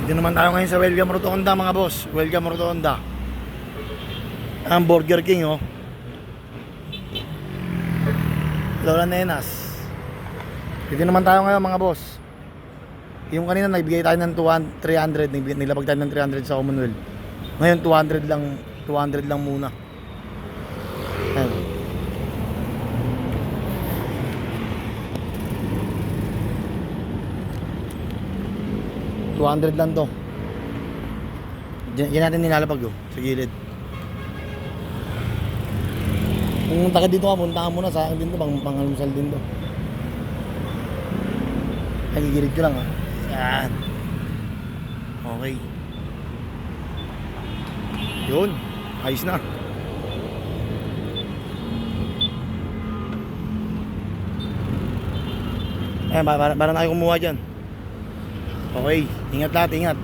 Dito naman tayo ngayon sa Welcome Rotonda mga boss. Welcome Rotonda. Ang Burger King oh. Lola Nenas. Dito naman tayo ngayon mga boss. Yung kanina nagbigay tayo ng 300, nilabag tayo ng 300 sa Commonwealth. Ngayon 200 lang muna. Ayan. $200 lang to. Diyan natin nilalapag oh, sa gilid. Kung taga dito ka, puntahan mo na, sayang din to, pangalusal din to. Nagigilid ko lang ha. Yan. Okay. Yun. Ayos na. Ayan, para tayo kumuha dyan. Okay. Ingat lahat, ingat.